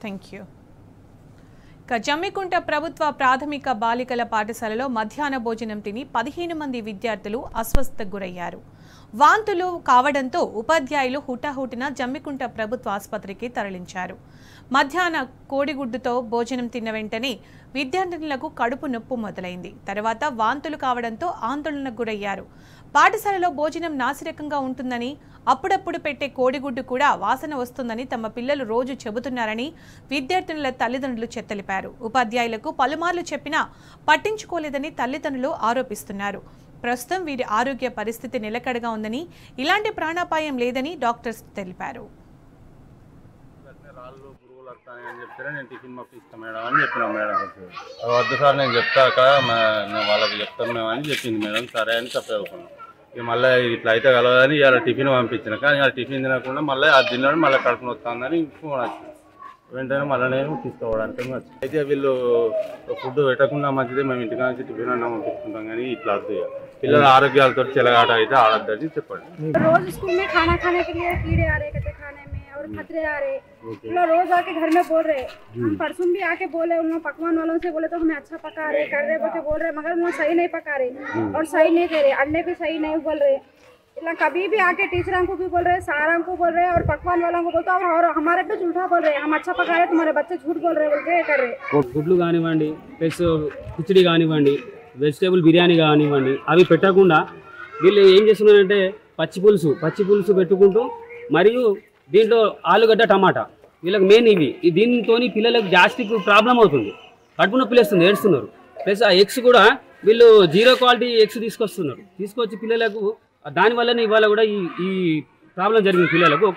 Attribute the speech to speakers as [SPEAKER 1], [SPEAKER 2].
[SPEAKER 1] Thank you. Jammikunta ప్రభుత్వ ప్రాథమిక బాలికల పాఠశాలలో మధ్యాహ్న భోజనం తిని 15 మంది విద్యార్థులు అస్వస్థతకు గురయ్యారు. వాంతులు కావడంతో ఉపాధ్యాయులు హుటాహుటిన జమ్మికుంట ప్రభుత్వ ఆసుపత్రికి తరలించారు. మధ్యాహ్న కోడిగుడ్డుతో భోజనం తిన్న వెంటనే విద్యార్థినులకు కడుపు నొప్పి మొదలైంది. తర్వాత వాంతులు కావడంతో ఆందోళనకు గురయ్యారు. పాఠశాలలో భోజనం నాసిరకంగా ఉంటుందని, అప్పుడప్పుడు పెట్టే కోడిగుడ్డు కూడా వాసన వస్తుందని తమ పిల్లలు రోజు చెబుతున్నారని విద్యార్థినుల తల్లిదండ్రులు తెలిపారు. ఉపాధ్యాయులకు పలుమార్లు చెప్పినా పట్టించుకోలేదని తల్లిదండ్రులు ఆరోపిస్తున్నారు. ప్రస్తుతం వీరి ఆరోగ్య పరిస్థితి నిలకడగా ఉందని, ఇలాంటి ప్రాణాపాయం లేదని డాక్టర్స్ తెలిపారు.
[SPEAKER 2] నేను టిఫిన్ పంపిస్తాను మేడం అని చెప్పిన మేడం వద్దు సార్ నేను చెప్తాక వాళ్ళకి చెప్తాం మేము అని చెప్పింది మేడం. సరే అని చెప్పేసుకున్నాం. ఇక మళ్ళీ ఇట్లా అయితే కలవదని ఇలా టిఫిన్ పంపించిన కానీ ఇలా టిఫిన్ తినకుండా మళ్ళీ అది తిన్నాడు మళ్ళీ కడుపున వస్తుందని ఫోన్ వచ్చింది. వెంటనే మళ్ళీ నేను తీసుకోవడానికి వచ్చింది. అయితే వీళ్ళు ఫుడ్ పెట్టకుండా మంచిదే మేము ఇంటికి నుంచి టిఫిన్ అన్నా పంపిస్తుంటాం కానీ ఇట్లా వద్దు. పిల్లల ఆరోగ్యాలతో చెలగాట అయితే ఆడద్దని చెప్పండి.
[SPEAKER 3] खतरे आ रहे लोग रोज आके घर में बोल रहे। हम परसों भी आके बोले उन पकवान वालों से बोले तो हमें अच्छा पका रहे कर रहे बोल के बोल रहे मगर वो सही नहीं पका रहे और सही नहीं दे रहे। अंडे भी सही नहीं उबल रहे। कभी भी आके टीचरों को भी बोल रहे सारा को बोल रहे और पकवान वालों को बोलते और हमारे पे झूठा बोल रहे हम अच्छा पका रहे तुम्हारे बच्चे झूठ बोल रहे बोल के कर रहे।
[SPEAKER 4] గుడ్లు కానివ్వండి ప్లస్ కిచిడి కానివ్వండి వెజిటేబుల్ బిర్యానీ కానివ్వండి అవి పెట్టకుండా వీళ్ళు ఏం చేస్తున్నారంటే పచ్చి పులుసు పెట్టుకుంటూ మరియు దీంట్లో ఆలుగడ్డ టమాటా వీళ్ళకి మెయిన్ ఇవి దీంతో పిల్లలకు గ్యాస్ట్రిక్ ప్రాబ్లం అవుతుంది. కడుపు నొప్పి లేస్తుంది ఏడుస్తున్నారు. ప్లస్ ఆ ఎగ్స్ కూడా వీళ్ళు 0 క్వాలిటీ ఎగ్స్ తీసుకొచ్చి పిల్లలకు దానివల్లనే ఇవాళ కూడా ఈ ప్రాబ్లం జరిగింది పిల్లలకు.